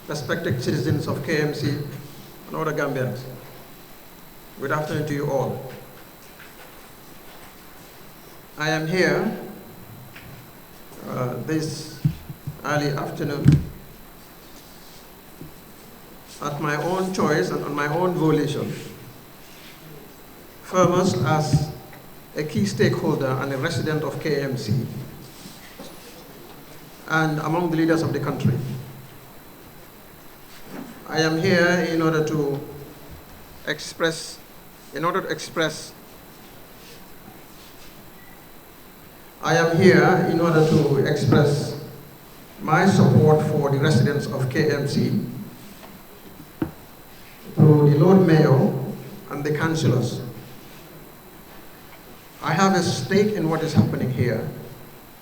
respected citizens of KMC and other Gambians. Good afternoon to you all. I am here this early afternoon at my own choice and on my own volition, foremost as a key stakeholder and a resident of KMC and among the leaders of the country. I am here in order to express my support for the residents of KMC through the Lord Mayor and the councillors. I have a stake in what is happening here.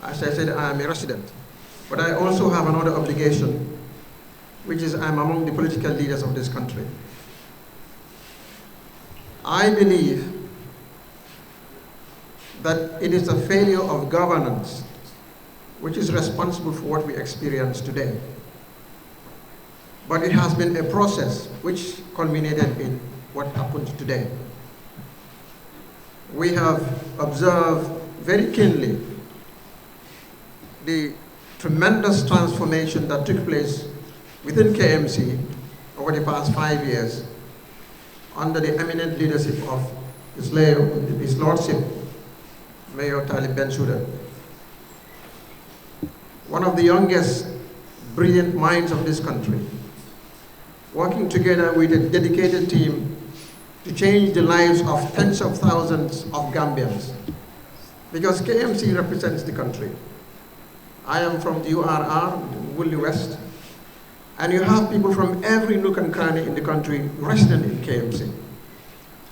As I said, I am a resident, but I also have another obligation, which is I'm among the political leaders of this country. I believe that it is a failure of governance which is responsible for what we experience today. But it has been a process which culminated in what happened today. We have observed very keenly the tremendous transformation that took place within KMC over the past 5 years under the eminent leadership of His Lordship, Mayor Talib Bensouda, one of the youngest brilliant minds of this country, working together with a dedicated team to change the lives of tens of thousands of Gambians, because KMC represents the country. I am from the URR, Woolly West, and you have people from every nook and cranny in the country resident in KMC.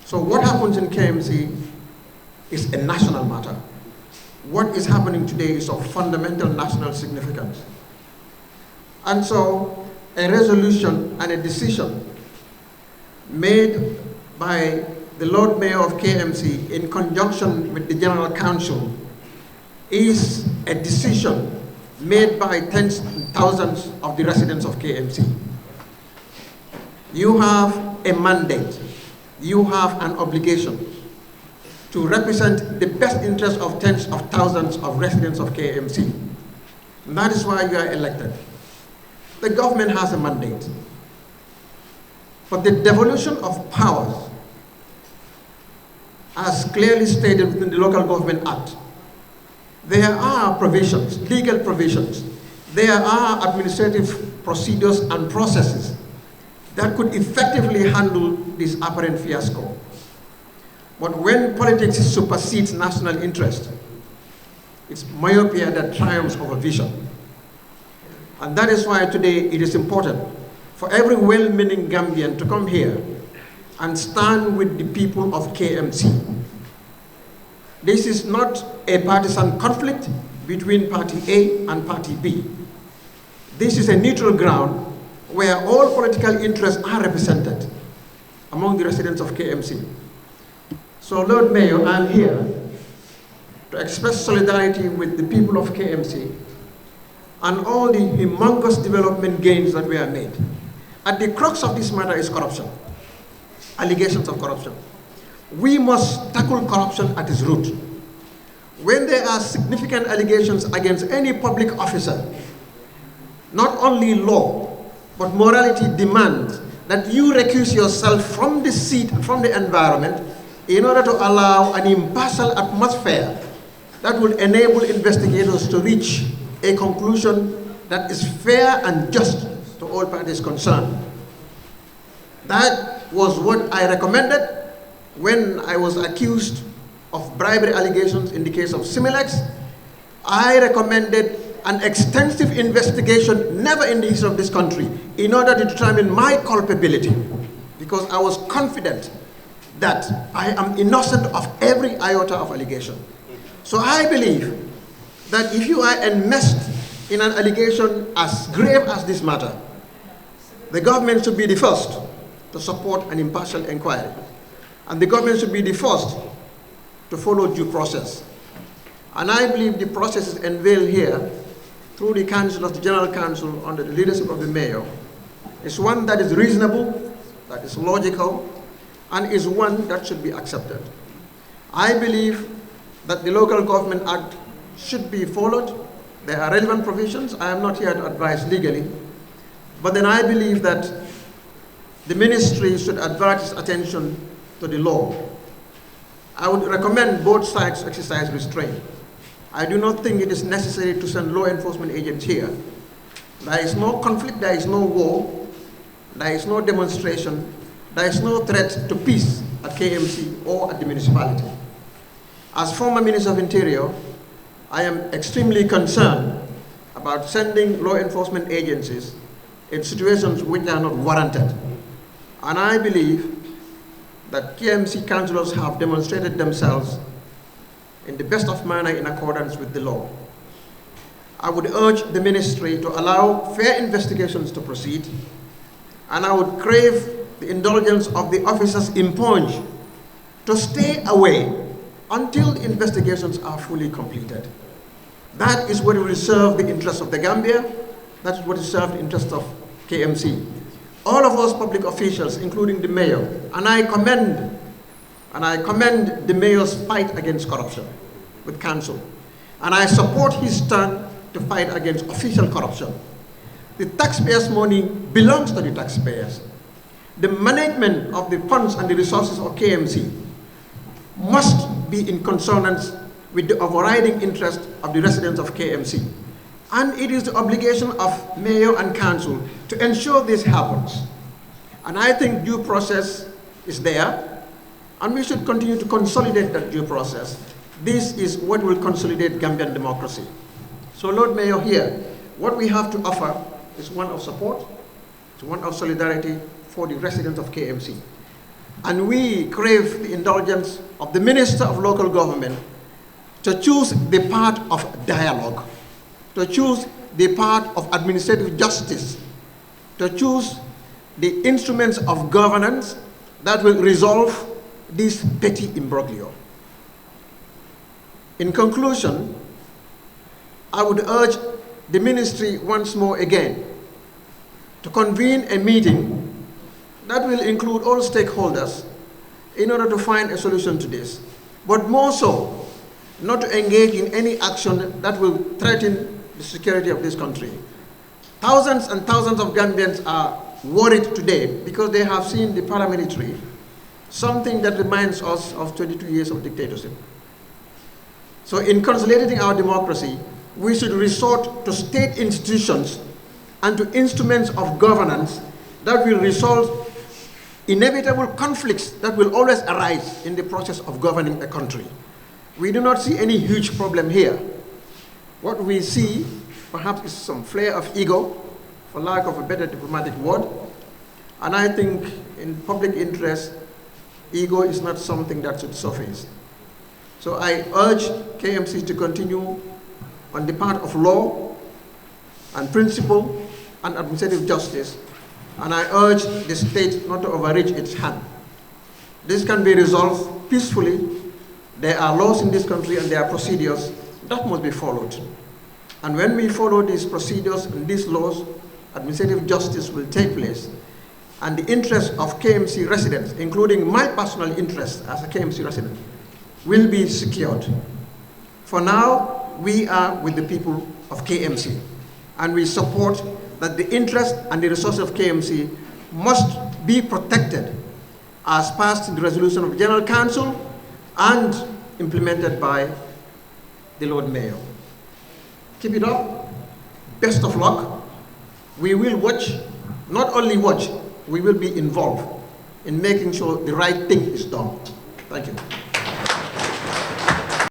So what happens in KMC is a national matter. What is happening today is of fundamental national significance. And so a resolution and a decision made by the Lord Mayor of KMC in conjunction with the General Council is a decision made by tens and thousands of the residents of KMC. You have a mandate, you have an obligation to represent the best interests of tens of thousands of residents of KMC. And that is why you are elected. The government has a mandate. But the devolution of powers, as clearly stated within the Local Government Act, there are provisions, legal provisions, there are administrative procedures and processes that could effectively handle this apparent fiasco. But when politics supersedes national interest, it's myopia that triumphs over vision. And that is why today it is important for every well-meaning Gambian to come here and stand with the people of KMC. This is not a partisan conflict between Party A and Party B. This is a neutral ground where all political interests are represented among the residents of KMC. So, Lord Mayor, I'm here to express solidarity with the people of KMC and all the humongous development gains that we have made. At the crux of this matter is corruption, allegations of corruption. We must tackle corruption at its root. When there are significant allegations against any public officer, not only law, but morality demands that you recuse yourself from the seat, from the environment, in order to allow an impartial atmosphere that will enable investigators to reach a conclusion that is fair and just to all parties concerned. That was what I recommended when I was accused of bribery allegations in the case of Similex. I recommended an extensive investigation, never in the history of this country, in order to determine my culpability, because I was confident that I am innocent of every iota of allegation. So I believe that if you are enmeshed in an allegation as grave as this matter, the government should be the first to support an impartial inquiry. And the government should be the first to follow due process. And I believe the process is unveiled here through the Council of the General Council under the leadership of the Mayor, is one that is reasonable, that is logical, and is one that should be accepted. I believe that the Local Government Act should be followed. There are relevant provisions. I am not here to advise legally, but then I believe that the ministry should advert its attention to the law. I would recommend both sides exercise restraint. I do not think it is necessary to send law enforcement agents here. There is no conflict, there is no war, there is no demonstration, there is no threat to peace at KMC or at the municipality. As former Minister of Interior, I am extremely concerned about sending law enforcement agencies in situations which are not warranted. And I believe that KMC councillors have demonstrated themselves in the best of manner in accordance with the law. I would urge the ministry to allow fair investigations to proceed, and I would crave the indulgence of the officers impugned to stay away until the investigations are fully completed. That is what will serve the interests of the Gambia. That is what will serve the interests of KMC. All of those public officials, including the mayor, and I commend the mayor's fight against corruption with council, and I support his stand to fight against official corruption. The taxpayers' money belongs to the taxpayers. The management of the funds and the resources of KMC must be in consonance with the overriding interest of the residents of KMC. And it is the obligation of mayor and council to ensure this happens. And I think due process is there, and we should continue to consolidate that due process. This is what will consolidate Gambian democracy. So Lord Mayor, here, what we have to offer is one of support, it's one of solidarity for the residents of KMC. And we crave the indulgence of the Minister of Local Government to choose the path of dialogue, to choose the path of administrative justice, to choose the instruments of governance that will resolve this petty imbroglio. In conclusion, I would urge the ministry once more again to convene a meeting that will include all stakeholders in order to find a solution to this, but more so, not to engage in any action that will threaten the security of this country. Thousands and thousands of Gambians are worried today because they have seen the paramilitary, something that reminds us of 22 years of dictatorship. So in consolidating our democracy, we should resort to state institutions and to instruments of governance that will resolve inevitable conflicts that will always arise in the process of governing a country. We do not see any huge problem here. What we see, perhaps, is some flare of ego, for lack of a better diplomatic word. And I think in public interest, ego is not something that should surface. So I urge KMC to continue on the path of law and principle and administrative justice. And I urge the state not to overreach its hand. This can be resolved peacefully. There are laws in this country and there are procedures that must be followed. And when we follow these procedures and these laws, administrative justice will take place. And the interests of KMC residents, including my personal interest as a KMC resident, will be secured. For now, we are with the people of KMC, and we support that the interest and the resources of KMC must be protected as passed in the resolution of the General Council and implemented by the Lord Mayor. Keep it up. Best of luck. We will watch, not only watch, we will be involved in making sure the right thing is done. Thank you.